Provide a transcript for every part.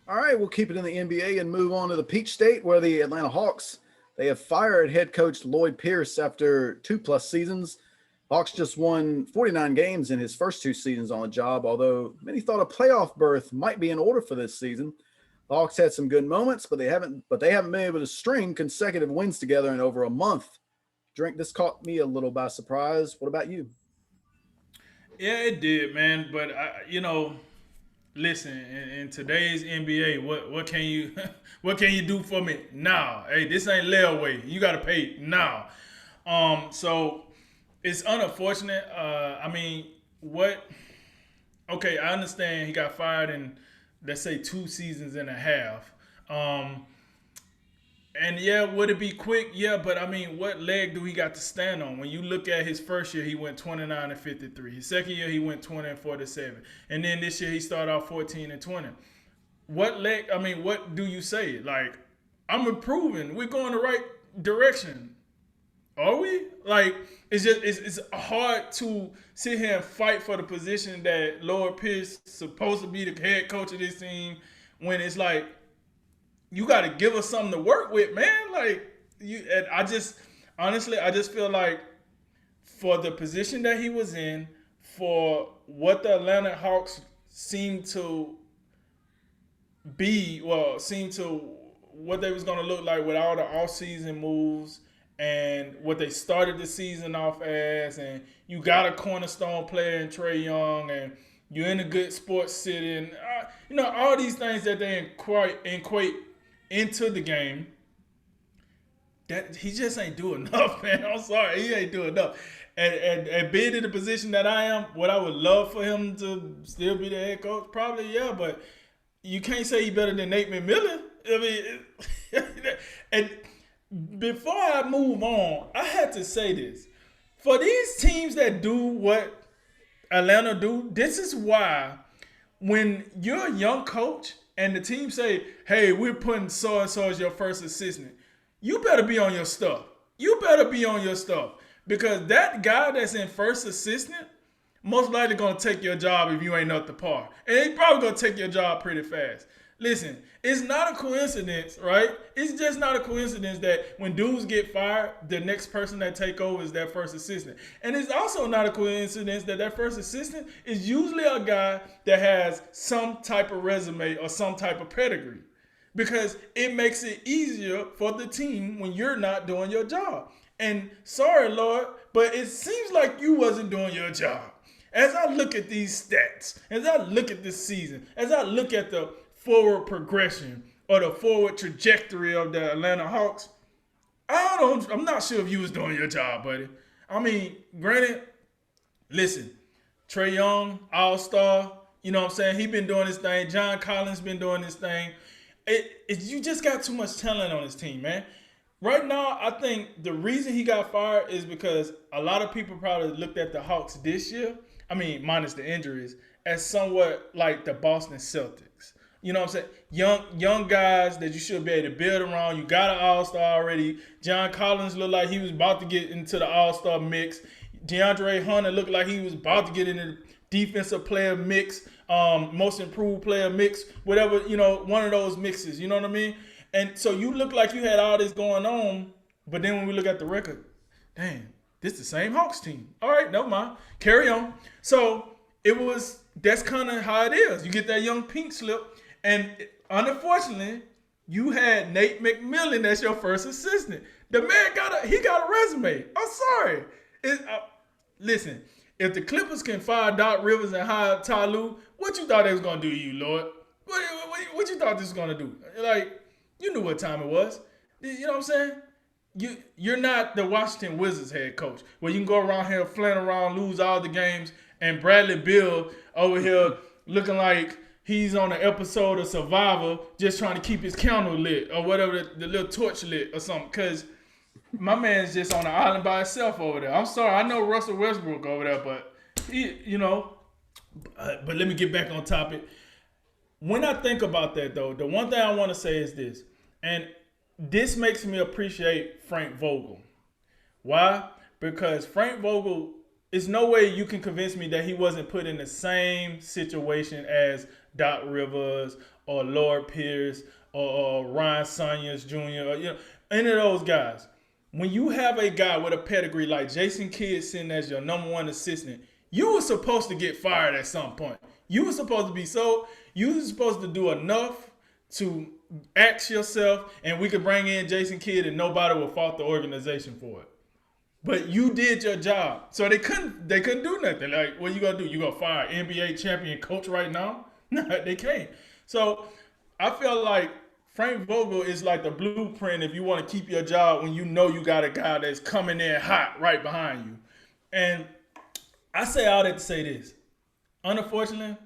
All right, we'll keep it in the NBA and move on to the Peach State, where the Atlanta Hawks they have fired head coach Lloyd Pierce after 2+ seasons. Hawks just won 49 games in his first 2 seasons on the job, although many thought a playoff berth might be in order for this season. The Hawks had some good moments, but they haven't been able to string consecutive wins together in over a month. Drink, this caught me a little by surprise. What about you? Yeah, it did, man. But listen, in today's NBA, what can you what can you do for me now? Hey, this ain't layaway. You got to pay now. So it's unfortunate. I mean, what? Okay, I understand he got fired in, let's say, 2 seasons and a half. Um, and yeah, would it be quick? Yeah, but I mean, what leg do he got to stand on? When you look at his first year, he went 29-53. His second year, he went 20-47, and then this year he started off 14-20. What leg? I mean, what do you say? Like, I'm improving. We're going the right direction. Are we? Like, it's hard to sit here and fight for the position that Lord Pierce supposed to be the head coach of this team when it's like you got to give us something to work with, man. Like you, and I just honestly, I just feel like for the position that he was in, for what the Atlanta Hawks seemed to seemed to what they was gonna look like with all the off-season moves and what they started the season off as, and you got a cornerstone player in Trey Young, and you're in a good sports city, and all these things that they equate into the game, that he just ain't doing enough, man. I'm sorry, he ain't doing enough. And being in the position that I am, what I would love for him to still be the head coach, probably yeah, but you can't say he better than Nate McMillan. I mean, and before I move on, I had to say this: for these teams that do what Atlanta do, this is why when you're a young coach and the team say, "Hey, we're putting so and so as your first assistant," you better be on your stuff. You better be on your stuff because that guy that's in first assistant most likely gonna take your job if you ain't up to par, and he probably gonna take your job pretty fast. Listen, it's not a coincidence, right? It's just not a coincidence that when dudes get fired, the next person that take over is that first assistant. And it's also not a coincidence that that first assistant is usually a guy that has some type of resume or some type of pedigree. Because it makes it easier for the team when you're not doing your job. And sorry, Lord, but it seems like you wasn't doing your job. As I look at these stats, as I look at this season, as I look at the forward progression or the forward trajectory of the Atlanta Hawks, I'm not sure if you was doing your job, buddy. I mean, granted, listen, Trey Young, All-Star, you know what I'm saying? He been doing his thing. John Collins been doing his thing. You just got too much talent on this team, man. Right now, I think the reason he got fired is because a lot of people probably looked at the Hawks this year, I mean, minus the injuries, as somewhat like the Boston Celtics. You know what I'm saying? Young guys that you should be able to build around. You got an all-star already. John Collins looked like he was about to get into the all-star mix. DeAndre Hunter looked like he was about to get into the defensive player mix, most improved player mix, whatever, one of those mixes. You know what I mean? And so you look like you had all this going on, but then when we look at the record, dang, this is the same Hawks team. All right, never mind. Carry on. So that's kind of how it is. You get that young pink slip, and unfortunately, you had Nate McMillan as your first assistant. The man got a resume. I'm sorry. Listen, if the Clippers can fire Doc Rivers and hire Ty Lue, what you thought they was gonna do to you, Lord? What you thought this was gonna do? Like, you knew what time it was. You know what I'm saying? You're not the Washington Wizards head coach where you can go around here, flan around, lose all the games, and Bradley Beal over here looking like he's on an episode of Survivor just trying to keep his candle lit or whatever, the little torch lit or something. Because my man's just on the island by himself over there. I'm sorry, I know Russell Westbrook over there, but but let me get back on topic. When I think about that, though, the one thing I want to say is this, and this makes me appreciate Frank Vogel. Why? Because Frank Vogel, is no way you can convince me that he wasn't put in the same situation as Doc Rivers or Lloyd Pierce or Ryan Saunders Jr. or any of those guys. When you have a guy with a pedigree like Jason Kidd sitting as your number one assistant, you were supposed to get fired at some point. You were supposed to be you were supposed to do enough to ask yourself, and we could bring in Jason Kidd and nobody would fault the organization for it. But you did your job. So they couldn't do nothing. Like, what you gonna do? You gonna fire NBA champion coach right now? No, they can't. So I feel like Frank Vogel is like the blueprint if you want to keep your job when you know you got a guy that's coming in hot right behind you. And I say all that to say this. Unfortunately,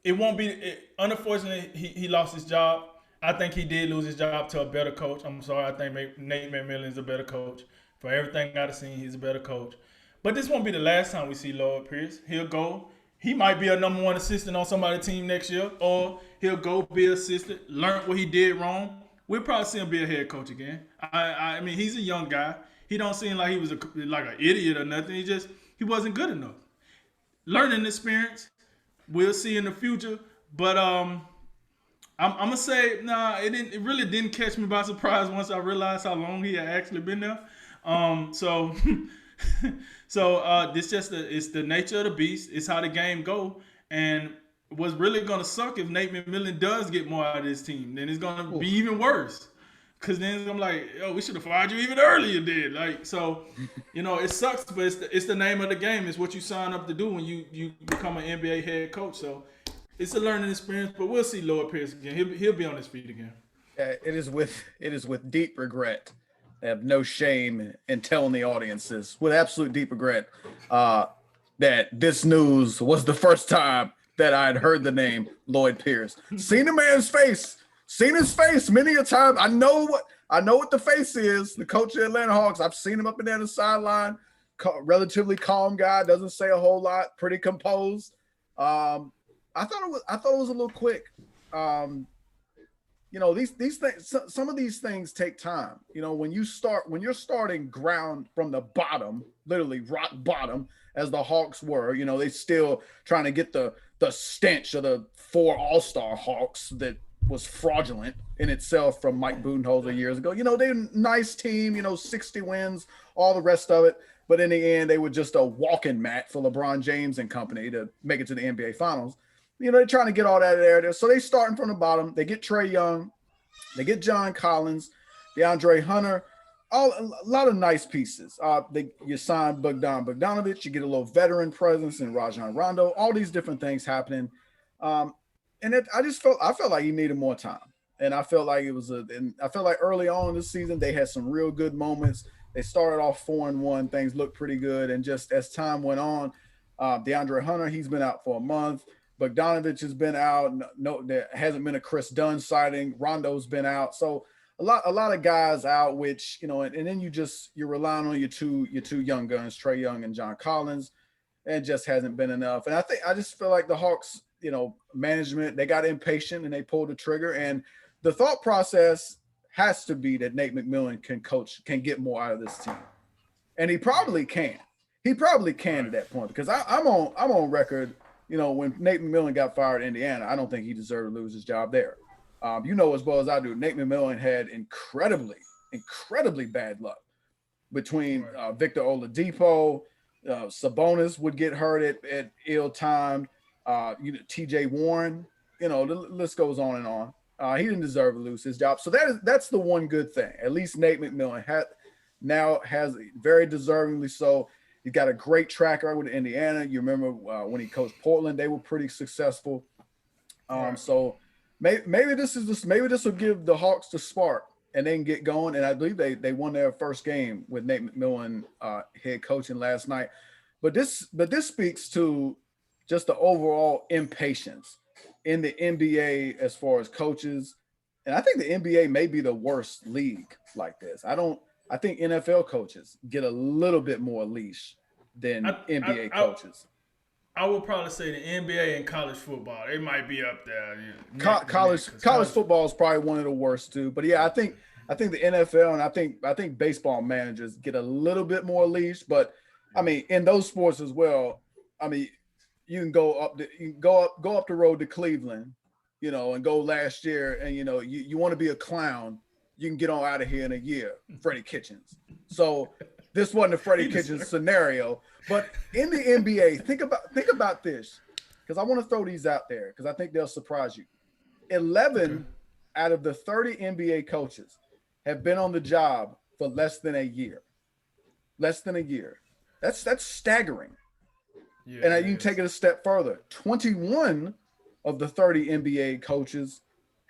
it won't be. Unfortunately, he lost his job. I think he did lose his job to a better coach. I'm sorry. I think Nate McMillan is a better coach. For everything I've seen, he's a better coach. But this won't be the last time we see Lloyd Pierce. He'll go. He might be a number one assistant on somebody's team next year, or he'll go be an assistant, learn what he did wrong. We'll probably see him be a head coach again. I mean, he's a young guy. He don't seem like he was like an idiot or nothing. He wasn't good enough. Learning experience. We'll see in the future. But I'm gonna say, it really didn't catch me by surprise once I realized how long he had actually been there. So it's the nature of the beast. It's how the game go. And what's really gonna suck if Nate McMillan does get more out of his team, then it's gonna be even worse. Cause then I'm like, we should have fired you even earlier, did like so. It sucks, but it's the name of the game. It's what you sign up to do when you become an NBA head coach. So it's a learning experience. But we'll see Lloyd Pierce again. He'll be on his feet again. It is with deep regret. I have no shame in telling the audiences with absolute deep regret that this news was the first time that I'd heard the name Lloyd Pierce. Seen the man's face, seen his face many a time. I know what the face is. The coach of the Atlanta Hawks. I've seen him up and down the sideline. Relatively calm guy, doesn't say a whole lot, pretty composed. I thought it was a little quick. These things, some of these things take time. When you're starting ground from the bottom, literally rock bottom, as the Hawks were, they still trying to get the stench of the 4 All-Star Hawks that was fraudulent in itself from Mike Budenholzer years ago. They're a nice team, 60 wins, all the rest of it. But in the end, they were just a walking mat for LeBron James and company to make it to the NBA Finals. They're trying to get all that there. So they starting from the bottom. They get Trae Young. They get John Collins, DeAndre Hunter, a lot of nice pieces. You sign Bogdanovic. You get a little veteran presence in Rajon Rondo. All these different things happening. I felt like he needed more time. And I felt like early on in this season, they had some real good moments. They started off 4-1. Things looked pretty good. And just as time went on, DeAndre Hunter, he's been out for a month. Bogdanovic has been out. No, there hasn't been a Chris Dunn sighting. Rondo's been out. So a lot of guys out, which, and then you're relying on your two young guns, Trae Young and John Collins. And it just hasn't been enough. And I just feel like the Hawks, management, they got impatient and they pulled the trigger. And the thought process has to be that Nate McMillan can get more out of this team. And he probably can. He probably can at that point, because I'm on record. When Nate McMillan got fired in Indiana, I don't think he deserved to lose his job there. As well as I do, Nate McMillan had incredibly bad luck between Victor Oladipo, Sabonis would get hurt at ill-timed, T.J. Warren, the list goes on and on. He didn't deserve to lose his job. So that's the one good thing. At least Nate McMillan has very deservingly so. He's got a great track record with Indiana. You remember when he coached Portland, they were pretty successful. So maybe this will give the Hawks the spark and they can get going. And I believe they won their first game with Nate McMillan head coaching last night. But this speaks to just the overall impatience in the NBA as far as coaches. And I think the NBA may be the worst league like this. I think NFL coaches get a little bit more leash than NBA coaches. I would probably say the NBA and college football. They might be up there. College football is probably one of the worst too. But yeah, I think the NFL and I think baseball managers get a little bit more leash. But I mean, in those sports as well, I mean, you can go up the road to Cleveland, and go last year, and you want to be a clown, you can get on out of here in a year, Freddie Kitchens. So this wasn't a Freddie Kitchens scenario, but in the NBA, think about this, because I want to throw these out there because I think they'll surprise you. 11 out of the 30 NBA coaches have been on the job for less than a year. Less than a year. That's staggering. Yeah, and you can take it a step further. 21 of the 30 NBA coaches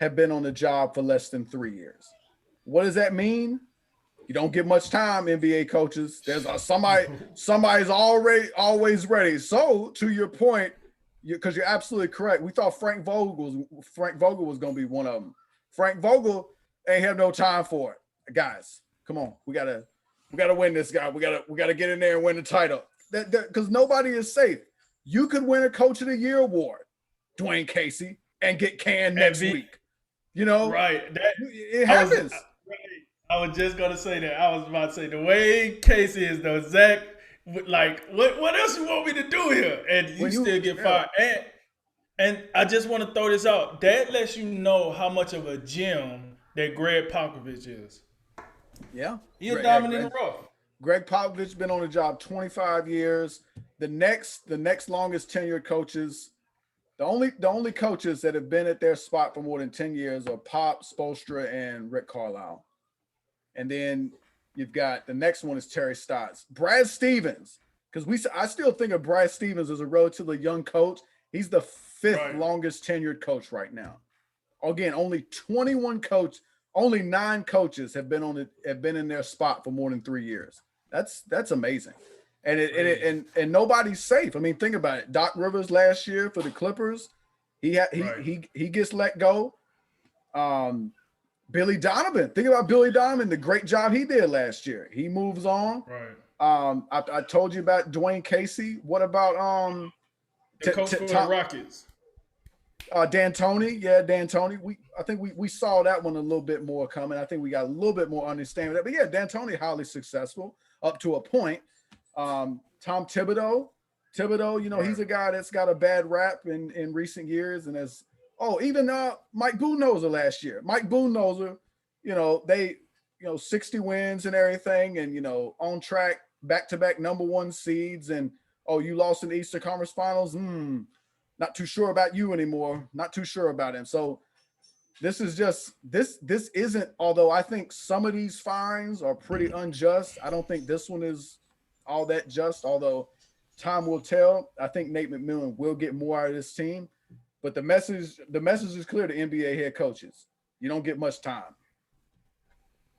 have been on the job for less than 3 years. What does that mean? You don't get much time, NBA coaches. There's somebody's always ready. So to your point, because you're absolutely correct. We thought Frank Vogel was going to be one of them. Frank Vogel ain't have no time for it, guys. Come on, we gotta win this guy. We gotta get in there and win the title. Because nobody is safe. You could win a Coach of the Year award, Dwayne Casey, and get canned next week. Right? It happens. I was just gonna say that. I was about to say Dwayne Casey is the exact. Like, what else you want me to do here? And you still get fired. And I just want to throw this out. That lets you know how much of a gem that Greg Popovich is. Yeah. He's a diamond in the rough. Greg Popovich been on the job 25 years. The next longest tenured coaches, the only coaches that have been at their spot for more than 10 years are Pop, Spoelstra, and Rick Carlisle. And then you've got the next one is Terry Stotts. Brad Stevens, because I still think of Brad Stevens as a relatively young coach. He's the fifth longest tenured coach right now. Again, only 9 coaches have been in their spot for more than 3 years. That's amazing. And nobody's safe. I mean, think about it. Doc Rivers last year for the Clippers, he gets let go. Billy Donovan. Think about Billy Donovan, the great job he did last year. He moves on. Right. I told you about Dwayne Casey. What about the coach for the Rockets? D'Antoni. Yeah, D'Antoni. I think we saw that one a little bit more coming. I think we got a little bit more understanding of that. But yeah, D'Antoni highly successful up to a point. Tom Thibodeau, he's a guy that's got a bad rap in recent years, and even Mike Budenholzer last year. Mike Budenholzer, they 60 wins and everything, and on track, back-to-back number 1 seeds, and you lost in the Eastern Conference Finals. Not too sure about you anymore. Not too sure about him. So this is just this isn't. Although I think some of these fines are pretty unjust, I don't think this one is all that just. Although time will tell. I think Nate McMillan will get more out of this team. But the message is clear to NBA head coaches. You don't get much time.